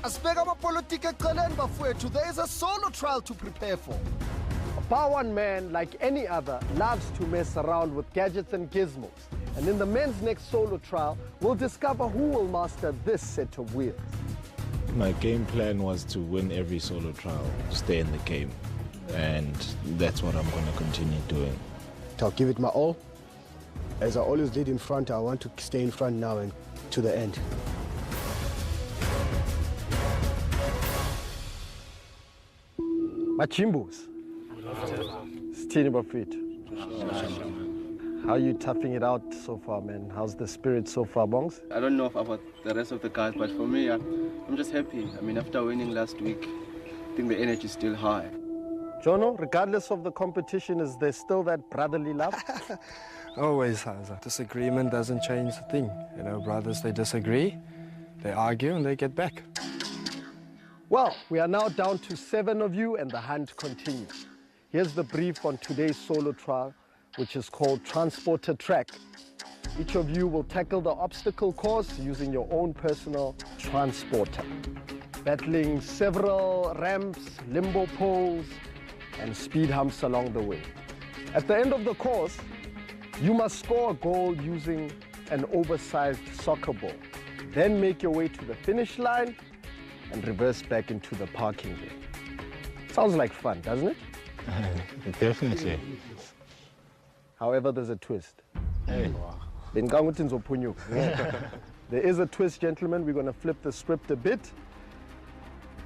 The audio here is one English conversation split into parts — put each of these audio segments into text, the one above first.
Asibeka amapolitiki eceleni bafowethu. There is a solo trial to prepare for. A Bar1 man, like any other, loves to mess around with gadgets and gizmos. And in the men's next solo trial, we'll discover who will master this set of wheels. My game plan was to win every solo trial, stay in the game. And that's what I'm going to continue doing. I'll give it my all. As I always lead in front, I want to stay in front now and to the end. Machimbos. Stini Bafit. How are you toughing it out so far, man? How's the spirit so far, Bongs? I don't know about the rest of the guys, but for me, I'm just happy. I mean, after winning last week, I think the energy is still high. Jono, regardless of the competition, is there still that brotherly love? Always has. Disagreement doesn't change the thing. You know, brothers, they disagree, they argue, and they get back. Well, we are now down to 7 of you, and the hunt continues. Here's the brief on today's solo trial, which is called Transporter Track. Each of you will tackle the obstacle course using your own personal transporter, battling several ramps, limbo poles, and speed humps along the way. At the end of the course, you must score a goal using an oversized soccer ball. Then make your way to the finish line and reverse back into the parking lot. Sounds like fun, doesn't it? Definitely. However, there's a twist. Hey. There is a twist, gentlemen. We're going to flip the script a bit.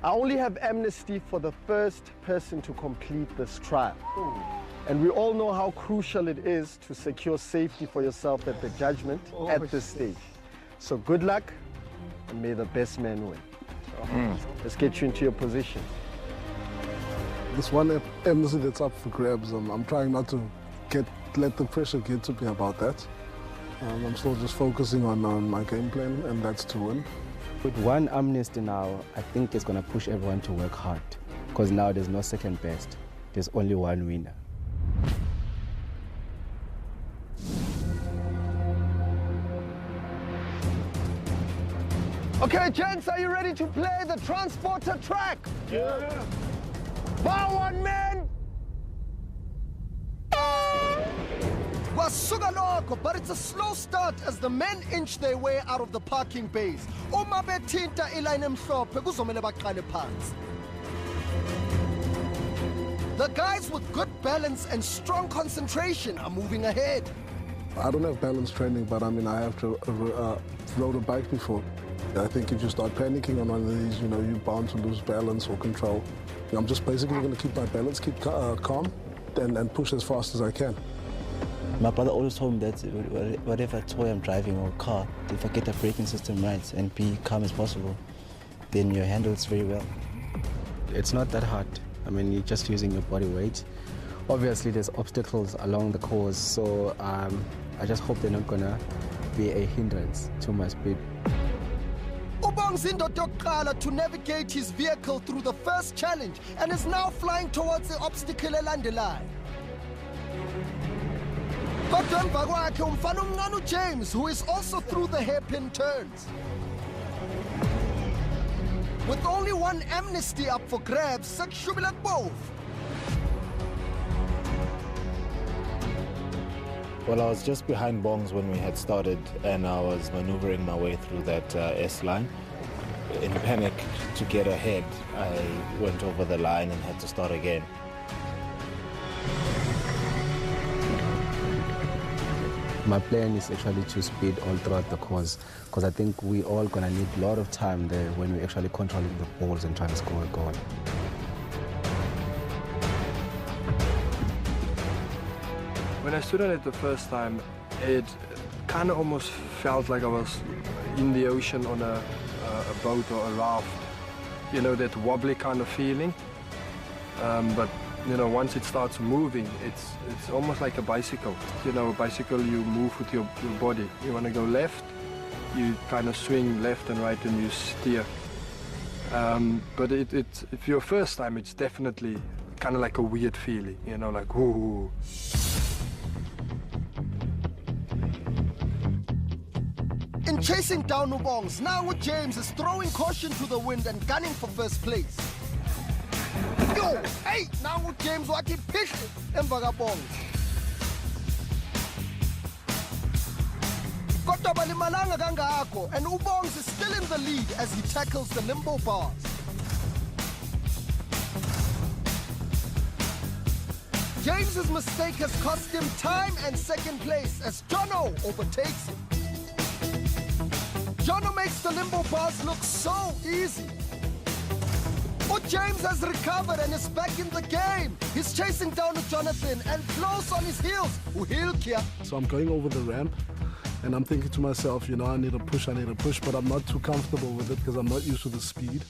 I only have amnesty for the first person to complete this trial. And we all know how crucial it is to secure safety for yourself at the judgment at this stage. So good luck, and may the best man win. Let's get you into your position. This one amnesty that's up for grabs, I'm trying not to let the pressure get to me about that. I'm still just focusing on my game plan, and that's to win. With one amnesty now, I think it's going to push everyone to work hard, because now there's no second best, there's only one winner. Okay, gents, are you ready to play the Transporter Track? Yeah. Bar1 man! But it's a slow start as the men inch their way out of the parking bays. Uma bethinta iline emhlophe kuzomela baqale phansi. The guys with good balance and strong concentration are moving ahead. I don't have balance training, but I mean, I have to rode a bike before. I think if you start panicking on one of these, you know, you're bound to lose balance or control. I'm just basically going to keep my balance, keep calm, and push as fast as I can. My brother always told me that whatever toy I'm driving or car, if I get the braking system right and be calm as possible, then you handle it very well. It's not that hard. I mean, you're just using your body weight. Obviously, there's obstacles along the course, so I just hope they're not gonna be a hindrance to my speed. Ubong's indoda yokuqala to navigate his vehicle through the first challenge and is now flying towards the obstacle elandelayo. Kodwa emva kwakhe umfana omncane uJames, who is also through the hairpin turns. With only one amnesty up for grabs, sekushubela both. Well, I was just behind Bongs when we had started, and I was maneuvering my way through that S-line. In panic to get ahead, I went over the line and had to start again. My plan is actually to speed all throughout the course, because I think we all gonna need a lot of time there when we're actually controlling the balls and trying to score a goal. When I stood on it the first time, it kind of almost felt like I was in the ocean on a boat or a raft. You know, that wobbly kind of feeling. But you know, once it starts moving, it's almost like a bicycle. You know, a bicycle, you move with your body. You want to go left, you kind of swing left and right and you steer. But if you're first time, it's definitely kind of like a weird feeling, you know, like, ooh. In Chasing down Ubongs, now with James is throwing caution to the wind and gunning for first place. Yo, hey, now with James what he pitched emva kaBongs. Kodwa balimalanga kangako, and Ubongs is still in the lead as he tackles the limbo bars. James's mistake has cost him time and second place as Jono overtakes him. Jono makes the limbo bars look so easy. But James has recovered and is back in the game. He's chasing down to Jonathan and close on his heels. So I'm going over the ramp and I'm thinking to myself, you know, I need a push, but I'm not too comfortable with it because I'm not used to the speed.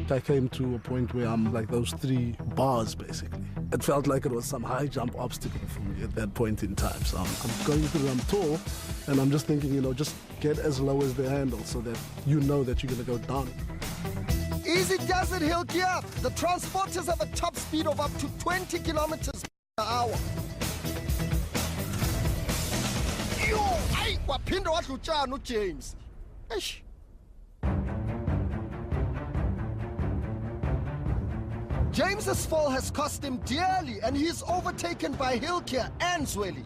I came to a point where I'm like those 3 bars basically. It felt like it was some high jump obstacle for me at that point in time. So I'm going through, I'm tall, and I'm just thinking, you know, just get as low as the handle so that you know that you're going to go down. Easy does it, Hilkia. The transporters have a top speed of up to 20 kilometers per hour. Yo, ay, waphinda wadlutshana uJames. Eish. James's fall has cost him dearly and he's overtaken by Hilkia and Zweli.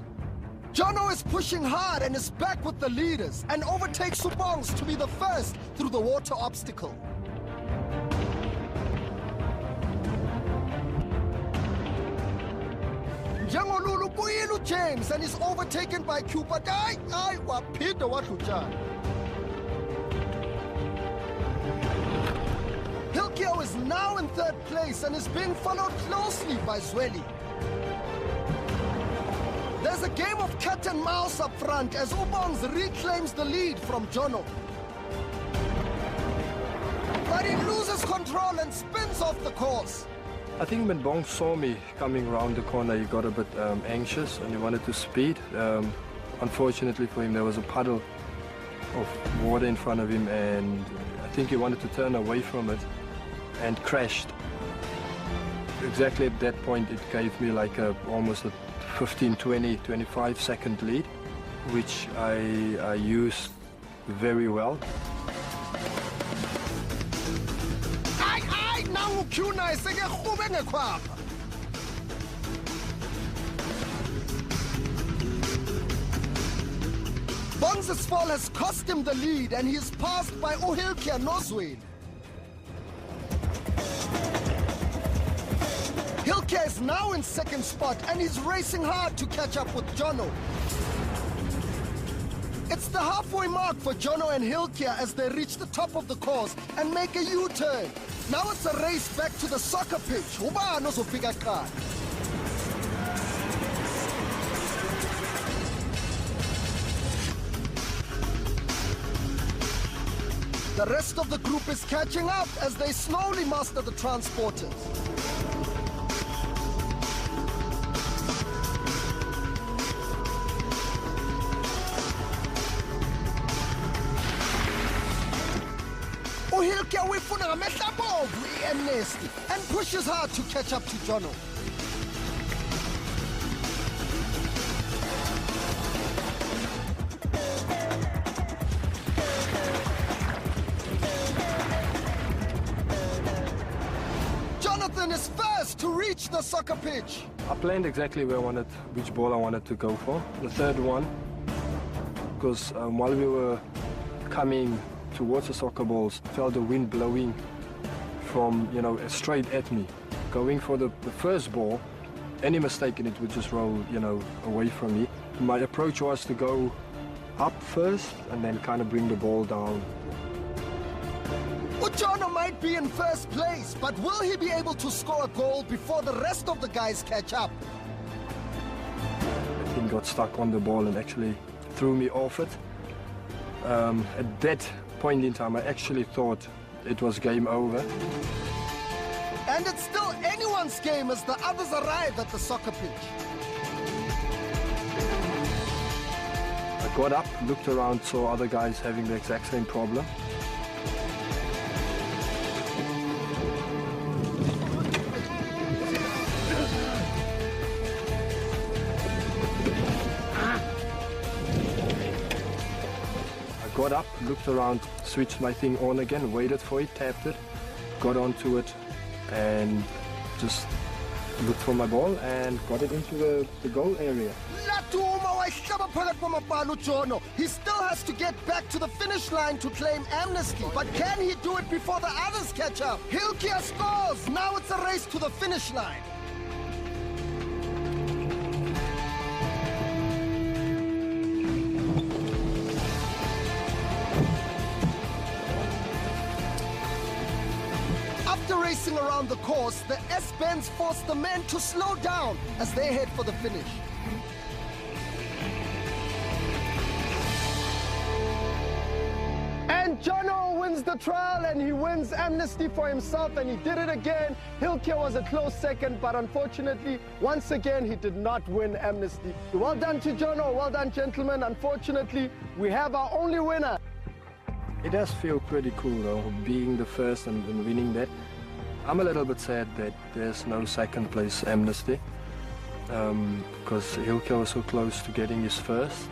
Jono is pushing hard and is back with the leaders and overtakes Ubongs to be the first through the water obstacle. Njengolulu ubuyile James and is overtaken by Cooper. Ay, waphinda wadlutshana. Hilkia is now in 3rd place and is being followed closely by Zweli. There's a game of cat and mouse up front as Ubongs reclaims the lead from Jono. But he loses control and spins off the course. I think when Bong saw me coming around the corner, he got a bit anxious and he wanted to speed. Unfortunately for him, there was a puddle of water in front of him and I think he wanted to turn away from it and crashed. Exactly at that point, it gave me like almost a 15, 20, 25 second lead, which I used very well. Bongs' fall has cost him the lead and he is passed by Hilkia Noswede. Hilkia is now in 2nd spot and he's racing hard to catch up with Jono. It's the halfway mark for Jono and Hilkia as they reach the top of the course and make a U-turn. Now it's a race back to the soccer pitch. Ubani ozofika kuqala. The rest of the group is catching up as they slowly master the transporters. Hilkia uyifuna ngamehlo abomvu i-Amnesty and pushes hard to catch up to Jono. Jonathan is first to reach the soccer pitch. I planned exactly where I wanted, which ball I wanted to go for. The 3rd one, because while we were coming towards the soccer balls, I felt the wind blowing from, you know, straight at me. Going for the 1st ball, any mistake in it would just roll, you know, away from me. My approach was to go up first and then kind of bring the ball down. Jono might be in 1st place, but will he be able to score a goal before the rest of the guys catch up? I think got stuck on the ball and actually threw me off it. At that point in time, I actually thought it was game over. And it's still anyone's game as the others arrive at the soccer pitch. I got up, looked around, saw other guys having the exact same problem. got up, looked around, switched my thing on again, waited for it, tapped it, got onto it, and just looked for my ball and got it into the goal area. He still has to get back to the finish line to claim amnesty, but can he do it before the others catch up? Hilkia scores! Now it's a race to the finish line. After racing around the course, the S-Bends force the men to slow down as they head for the finish. And Jono wins the trial and he wins amnesty for himself, and he did it again. Hilkia was a close second, but unfortunately, once again, he did not win amnesty. Well done to Jono, well done, gentlemen. Unfortunately, we have our only winner. It does feel pretty cool though, being the first and winning that. I'm a little bit sad that there's no second place amnesty, because Hilkia was so close to getting his first.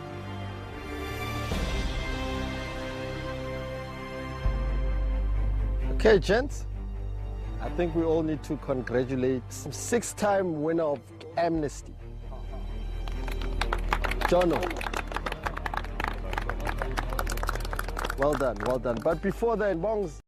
Okay, gents, I think we all need to congratulate some six-time winner of amnesty, Jono. Well done, well done. But before then, Bongs,